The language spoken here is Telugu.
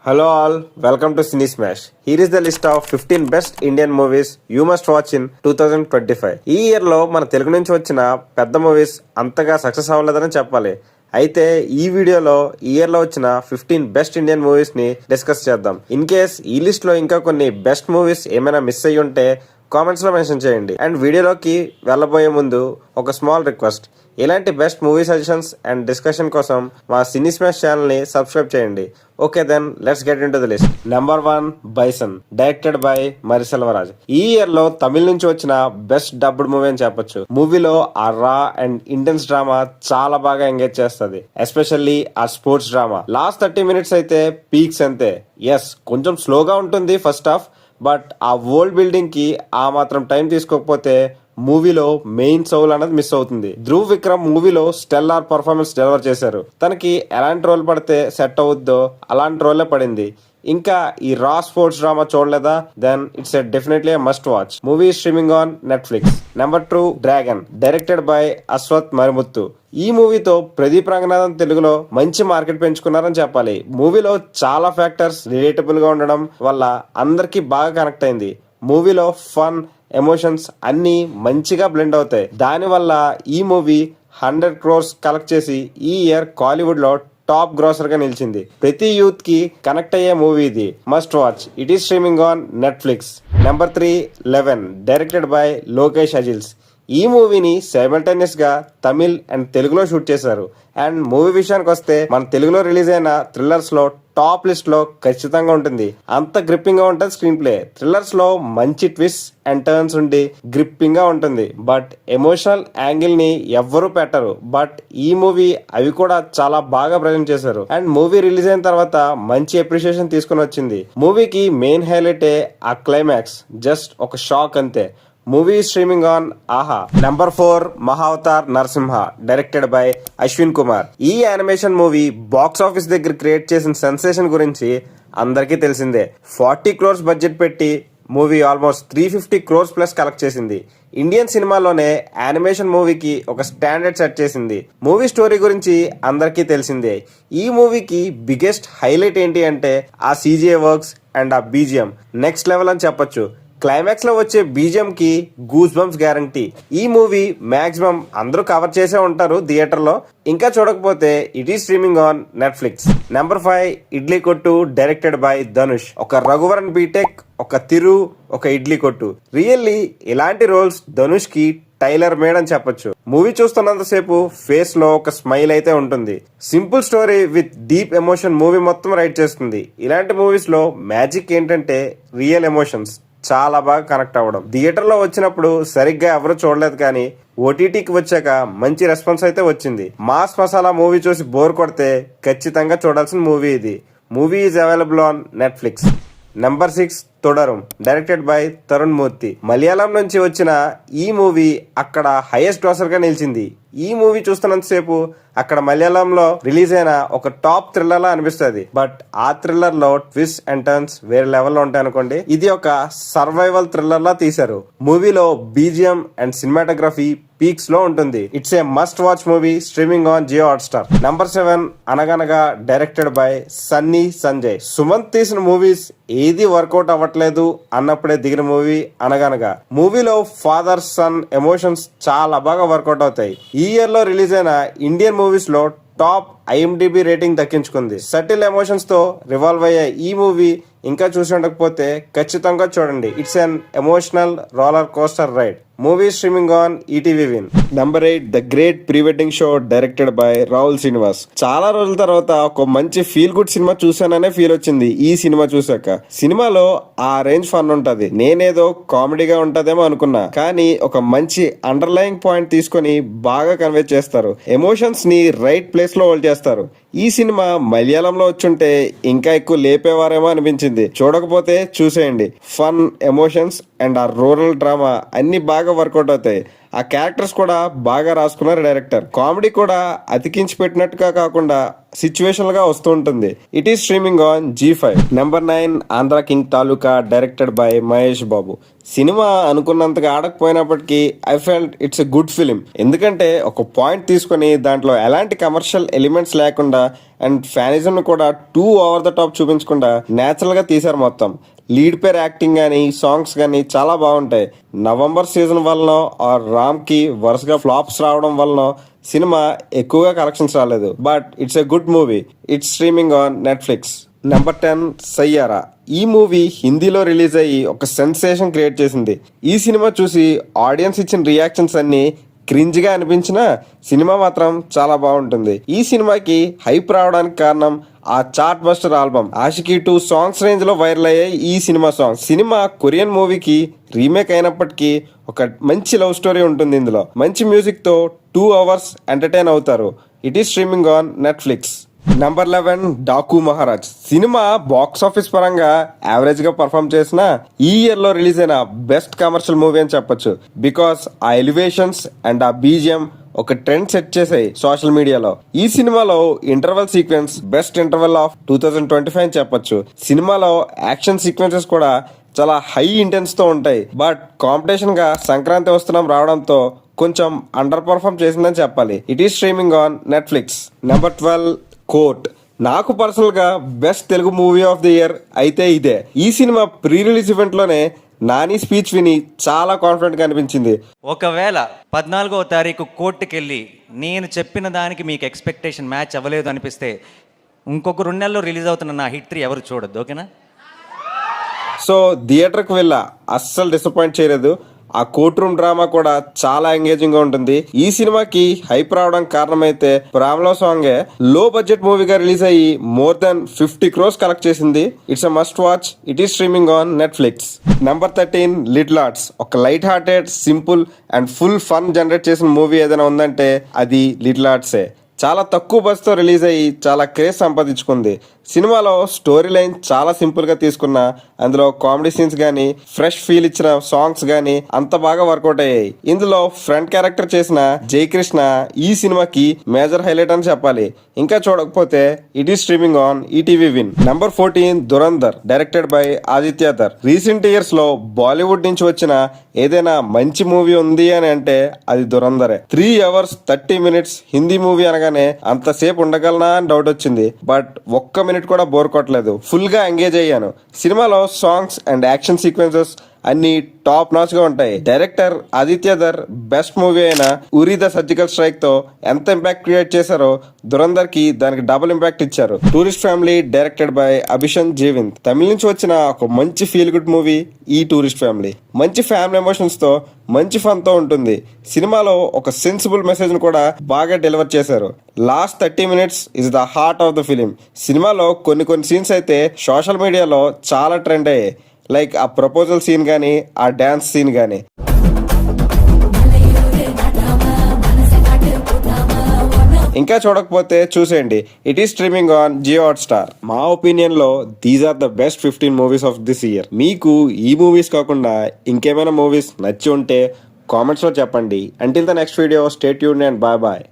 Hello all, welcome to Cine Smash. Here is the list of 15 best Indian movies you must watch in 2025. ఈ ఇయర్ లో మన తెలుగు నుంచి వచ్చిన పెద్ద మూవీస్ అంతగా సక్సెస్ అవ్వలేదని చెప్పాలి. అయితే ఈ వీడియోలో ఈ ఇయర్ లో వచ్చిన 15 బెస్ట్ ఇండియన్ మూవీస్ ని డిస్కస్ చేద్దాం. ఇన్ కేస్ ఈ లిస్ట్ లో ఇంకా కొన్ని బెస్ట్ మూవీస్ ఏమైనా మిస్ అయ్యి ఉంటే కామెంట్స్ లో మెన్షన్ చేయండి. అండ్ వీడియోలోకి వెళ్ళబోయే ముందు ఒక స్మాల్ రిక్వెస్ట్, ఇలాంటి best movie suggestions and discussion కోసం మా సినీ స్మాష్ ఛానల్ ని సబ్స్క్రైబ్ చేయండి. Okay then let's get into the list. Number 1 bison, directed by Mari Selvaraj. ఈ ఇయర్ లో తమిళ నుంచి వచ్చిన బెస్ట్ డబ్బుడ్ మూవీ అని చెప్పొచ్చు. మూవీలో ఆ రా అండ్ ఇంటెన్స్ డ్రామా చాలా బాగా ఎంగేజ్ చేస్తుంది, ఎస్పెషల్లీ ఆ స్పోర్ట్స్ డ్రామా. లాస్ట్ 30 మినిట్స్ అయితే పీక్స్ అంతే. ఎస్, కొంచెం స్లోగా ఉంటుంది ఫస్ట్ హాఫ్, బట్ ఆ వరల్డ్ బిల్డింగ్ కి ఆ మాత్రం టైం తీసుకోకపోతే మూవీలో మెయిన్ సౌల్ అనేది మిస్ అవుతుంది. ధ్రువ్ విక్రమ్ మూవీలో స్టెల్లార్ పర్ఫార్మెన్స్ డెలివర్ చేశారు. తనకి ఎలాంటి రోల్ పడితే సెట్ అవుద్దో అలాంటి రోలే పడింది. ఇంకా ఈ రా స్పోర్ట్స్ డ్రామా చూడలేదా? Then it's definitely must watch. Movie streaming on Netflix. Number 2 dragon, directed by Ashwath Marimuthu. ఈ మూవీతో ప్రదీప్ రంగనాథన్ తెలుగులో మంచి మార్కెట్ పెంచుకున్నారని చెప్పాలి. మూవీలో చాలా ఫ్యాక్టర్స్ రిలేటబుల్ గా ఉండడం వల్ల అందరికి బాగా కనెక్ట్ అయింది. మూవీలో ఫన్, ఎమోషన్స్ అన్ని మంచిగా బ్లెండ్ అవుతాయి. దానివల్ల ఈ మూవీ 100 crores కలెక్ట్ చేసి ఈ ఇయర్ కాలీవుడ్ లో టాప్ గ్రాసర్ గా నిలిచింది. ప్రతి యూత్ కి కనెక్ట్ అయ్యే మూవీ ఇది, must watch. It is streaming on Netflix. Number 3 11, directed by Lokesh అజిల్స్. ఈ మూవీని సైమల్టేనియస్ గా తమిళ్ అండ్ తెలుగులో షూట్ చేశారు. అండ్ మూవీ విషయానికి వస్తే మన తెలుగులో రిలీజ్ అయిన థ్రిల్లర్స్ లో టాప్ లిస్ట్ లో ఖచ్చితంగా ఉంటుంది. అంత గ్రిప్పింగ్ గా ఉంటుంది స్క్రీన్ ప్లే. థ్రిల్లర్స్ లో మంచి ట్విస్ట్ అండ్ టర్న్స్ ఉండి గ్రిప్పింగ్ గా ఉంటుంది. బట్ ఎమోషనల్ యాంగిల్ ని ఎవ్వరూ పెట్టరు. బట్ ఈ మూవీ అవి కూడా చాలా బాగా ప్రజెంట్ చేశారు. అండ్ మూవీ రిలీజ్ అయిన తర్వాత మంచి అప్రిషియేషన్ తీసుకుని వచ్చింది. మూవీకి మెయిన్ హైలైట్ ఆ క్లైమాక్స్, జస్ట్ ఒక షాక్ అంతే. మూవీ స్ట్రీమింగ్ ఆన్ ఆహా. Number 4 Mahavatar Narasimha, directed by Ashwin Kumar. ఈ యానిమేషన్ మూవీ బాక్స్ ఆఫీస్ దగ్గర క్రియేట్ చేసిన సెన్సేషన్ గురించి అందరికీ తెలిసిందే. 40 crores బడ్జెట్ పెట్టి movie almost 350 crores plus collect చేసింది. ఇండియన్ సినిమాలోనే యానిమేషన్ మూవీకి ఒక స్టాండర్డ్ సెట్ చేసింది. మూవీ స్టోరీ గురించి అందరికీ తెలిసిందే. ఈ మూవీకి బిగ్గెస్ట్ హైలైట్ ఏంటి అంటే ఆ CGI వర్క్స్ అండ్ ఆ BGM నెక్స్ట్ లెవెల్ అని చెప్పొచ్చు. క్లైమాక్స్ లో వచ్చే BGM కి గూస్ బంప్స్ గ్యారంటీ. ఈ మూవీ మాక్సిమం అందరూ కవర్ చేసే ఉంటారు థియేటర్ లో. ఇంకా చూడకపోతే it is streaming on Netflix. Number 5 idli కొట్టు, డైరెక్టెడ్ బై ధనుష్. ఒక రఘువరన్ బీటెక్, ఒక తిరు, ఒక ఇడ్లీ కొట్టు. రియల్లీ ఇలాంటి రోల్స్ ధనుష్ కి టైలర్ మేడ్ అని చెప్పొచ్చు. మూవీ చూస్తున్నంతసేపు ఫేస్ లో ఒక స్మైల్ అయితే ఉంటుంది. Simple story with deep emotion movie మొత్తం రైట్ చేస్తుంది. ఇలాంటి మూవీస్ లో మ్యాజిక్ ఏంటంటే రియల్ ఎమోషన్స్ చాలా బాగా కనెక్ట్ అవ్వడం. థియేటర్ లో వచ్చినప్పుడు సరిగ్గా ఎవరు చూడలేదు, కానీ OTTకి వచ్చాక మంచి రెస్పాన్స్ అయితే వచ్చింది. మాస్ మసాలా మూవీ చూసి బోర్ కొడితే ఖచ్చితంగా చూడాల్సిన మూవీ ఇది. Movie is available on Netflix. Number 6 Thudarum, directed by Tarun Murthy. Malayalam నుంచి వచ్చిన ఈ మూవీ అక్కడ హైయెస్ట్ గ్రాసర్ గా నిలిచింది. ఈ మూవీ చూస్తున్నంతసేపు అక్కడ మలయాళంలో రిలీజ్ అయిన ఒక టాప్ థ్రిల్లర్ లా అనిపిస్తుంది. బట్ ఆ థ్రిల్లర్ లో ట్విస్ట్ అండ్ టర్న్స్ వేరే లెవెల్లో ఉంటాయి అనుకోండి. ఇది ఒక సర్వైవల్ థ్రిల్లర్ లా తీశారు. మూవీలో BGM అండ్ సినిమాటోగ్రఫీ పీక్స్ లో ఉంటుంది. It's a must watch movie, streaming on Jio Hotstar. Number 7 Anaganaga, directed by Sunny Sanjay. Sumanth తీసిన మూవీస్ ఏది వర్కౌట్ అవ్వట్లేదు అన్నప్పుడే దిగిన మూవీ అనగనగా. మూవీలో ఫాదర్ సన్ ఎమోషన్స్ చాలా బాగా వర్కౌట్ అవుతాయి. ఈ ఇయర్ లో రిలీజ్ అయిన ఇండియన్ మూవీస్ లో టాప్ IMDb రేటింగ్ దక్కించుకుంది. సటిల్ ఎమోషన్స్ తో రివాల్వ్ అయ్యే ఈ మూవీ ఇంకా చూసి ఉండకపోతే ఖచ్చితంగా చూడండి. It's an emotional roller coaster ride. Movie streaming on ETV Win. Number 8 the great pre wedding show, directed by Rahul Srinivas. చాలా రోజుల తర్వాత ఒక మంచి ఫీల్ గుడ్ సినిమా చూసాననే ఫీల్ వచ్చింది ఈ సినిమా చూసాక. సినిమాలో ఆ రేంజ్ ఫన్ ఉంటది. నేనేదో కామెడీగా ఉంటదేమో అనుకున్నా, కానీ ఒక మంచి అండర్లయింగ్ పాయింట్ తీసుకొని బాగా కన్వే చేస్తారు. ఎమోషన్స్ ని రైట్ ప్లేస్ లో హోల్డ్ చేస్తారు. ఈ సినిమా మలయాళంలో వచ్చుంటే ఇంకా ఎక్కువ లేపేవారేమో అనిపించింది. చూడకపోతే చూసేయండి. ఫన్, ఎమోషన్స్ అండ్ ఆ రూరల్ డ్రామా అన్ని బాగా వర్కౌట్ అవుతాయి. ఆ క్యారెక్టర్స్ కూడా బాగా రాసుకున్నారు డైరెక్టర్. కామెడీ కూడా అతికించి పెట్టినట్టుగా కాకుండా సిచ్యువేషనల్ గా వస్తూ ఉంటుంది. It is streaming on G5. Number 9 Andhra King Taluka, directed by Mahesh Babu. సినిమా అనుకున్నంతగా ఆడకపోయినప్పటికీ I felt it's a good film. ఎందుకంటే ఒక పాయింట్ తీసుకొని దాంట్లో ఎలాంటి కమర్షియల్ ఎలిమెంట్స్ లేకుండా అండ్ ఫ్యానిజం కూడా టూ ఓవర్ ద టాప్ చూపించకుండా నేచురల్ గా తీశారు మొత్తం. లీడ్ పేర్ యాక్టింగ్ కానీ సాంగ్స్ కానీ చాలా బాగుంటాయి. నవంబర్ సీజన్ వలన ఆర్ రామ్ కి వరుసగా ఫ్లాప్స్ రావడం వలన సినిమా ఎక్కువగా కలెక్షన్స్ రాలేదు. But it's a good movie. It's streaming on Netflix. Number 10 Saiyaara. ఈ మూవీ హిందీలో రిలీజ్ అయ్యి ఒక సెన్సేషన్ క్రియేట్ చేసింది. ఈ సినిమా చూసి ఆడియన్స్ ఇచ్చిన రియాక్షన్స్ అన్ని క్రింజ్ గా అనిపించిన సినిమా మాత్రం చాలా బాగుంటుంది. ఈ సినిమాకి హైప్ రావడానికి కారణం ఆ chart buster album Aashiqui 2 songs range లో వైరల్ అయ్యాయి ఈ సినిమా సాంగ్స్. సినిమా కొరియన్ మూవీకి రీమేక్ అయినప్పటికీ ఒక మంచి లవ్ స్టోరీ ఉంటుంది ఇందులో. మంచి మ్యూజిక్ తో 2 hours ఎంటర్టైన్ అవుతారు. It is streaming on Netflix. Number 11 Daaku Maharaj. Cinema box office పరంగా యావరేజ్ గా పర్ఫామ్ చేసిన ఈ ఇయర్ లో రిలీజ్ అయిన బెస్ట్ కమర్షియల్ మూవీ అని చెప్పొచ్చు. బికాస్ ఆ ఎలివేషన్స్ అండ్ ఆ బీజిఎం ఒక ట్రెండ్ సెట్ చేసాయి సోషల్ మీడియాలో. ఈ సినిమాలో interval sequence best interval of 2025 అని చెప్పొచ్చు. సినిమాలో యాక్షన్ సీక్వెన్సెస్ కూడా చాలా హై ఇంటెన్స్ తో ఉంటాయి. బట్ కాంపిటీషన్ గా సంక్రాంతి వస్తున్నాం రావడంతో కొంచెం అండర్ పర్ఫామ్ చేసిందని చెప్పాలి. It is streaming on Netflix. Number 12 court. నాకు పర్సనల్ గా best Telugu movie of the year అయితే ఇదే. ఈ సినిమా ప్రీ రిలీజ్ ఈవెంట్ లోనే నాని స్పీచ్ విని చాలా కాన్ఫిడెంట్ గా అనిపించింది. ఒకవేళ 14వ తారీఖు కోర్టుకెళ్ళి నేను చెప్పిన దానికి మీకు ఎక్స్పెక్టేషన్ మ్యాచ్ అవ్వలేదు అనిపిస్తే ఇంకొక 2 నెలల్లో రిలీజ్ అవుతున్న నా హిట్ 3 ఎవరు చూడొద్దు. ఓకేనా? సో థియేటర్కి వెళ్ళా అస్సలు డిసప్పాయింట్ చేయలేదు. ఆ కోర్ట్ రూమ్ డ్రామా కూడా చాలా ఎంగేజింగ్ గా ఉంటుంది. ఈ సినిమాకి హైప్ రావడానికి కారణమైతే ప్రామ్లో సాంగే. లో బడ్జెట్ మూవీగా రిలీజ్ అయ్యి మోర్ దెన్ 50 crores కలెక్ట్ చేసింది. It's a must watch. It is streaming on Netflix. Number 13 little hearts. ఒక light hearted simple and full fun generate చేసిన మూవీ ఏదైనా ఉందంటే అది లిటిల్ ఆర్ట్సే. చాలా తక్కువ బస్తో రిలీజ్ అయ్యి చాలా క్రేజ్ సంపాదించుకుంది. సినిమాలో స్టోరీ లైన్ చాలా సింపుల్ గా తీసుకున్న అందులో కామెడీ సీన్స్ గానీ ఫ్రెష్ ఫీల్ ఇచ్చిన సాంగ్స్ గానీ అంత బాగా వర్కౌట్ అయ్యాయి. ఇందులో ఫ్రంట్ క్యారెక్టర్ చేసిన జయకృష్ణ ఈ సినిమాకి మేజర్ హైలైట్ అని చెప్పాలి. ఇంకా చూడకపోతే it is streaming on ETV win. Number 14 Dhurandhar. Directed by Aditya Dhar. Recent years లో బాలీవుడ్ నుంచి వచ్చిన ఏదైనా మంచి మూవీ ఉంది అని అంటే అది దురంధరే. 3 hours 30 minutes హిందీ మూవీ అనగానే అంతసేపు ఉండగలనా అని డౌట్ వచ్చింది. బట్ ఒక్క మినిట్ కూడా బోర్ కొట్టలేదు. ఫుల్ గా ఎంగేజ్ అయ్యాను. సినిమాలో సాంగ్స్ అండ్ యాక్షన్ సీక్వెన్సెస్ అన్ని టాప్ నాచ్ గా ఉంటాయి. Director Aditya Dhar best movie అయిన ఉరి ద సర్జికల్ స్ట్రైక్ తో ఎంత ఇంపాక్ట్ క్రియేట్ చేశారో దురంధర్ కి దానికి డబుల్ ఇంపాక్ట్ ఇచ్చారు. Tourist family directed by అభిషన్ జీవింత్. తమిళ నుంచి వచ్చిన ఒక మంచి ఫీల్ గుడ్ మూవీ ఈ టూరిస్ట్ ఫ్యామిలీ. మంచి ఫ్యామిలీ ఎమోషన్స్ తో మంచి ఫన్ తో ఉంటుంది. సినిమాలో ఒక సెన్సిబుల్ మెసేజ్ ను కూడా బాగా డెలివర్ చేశారు. Last 30 minutes is the heart of the film. సినిమాలో కొన్ని సీన్స్ అయితే సోషల్ మీడియాలో చాలా ట్రెండ్ అయ్యాయి. లైక్ ఆ ప్రపోజల్ సీన్ గానీ ఆ డాన్స్ సీన్ గానీ. ఇంకా చూడకపోతే చూసేయండి. It is streaming on Jio Hotstar. మా ఒపీనియన్ లో these are the best 15 movies of this year. మీకు ఈ మూవీస్ కాకుండా ఇంకేమైనా మూవీస్ నచ్చి ఉంటే కామెంట్స్ లో చెప్పండి. Until the next video, stay tuned and bye bye.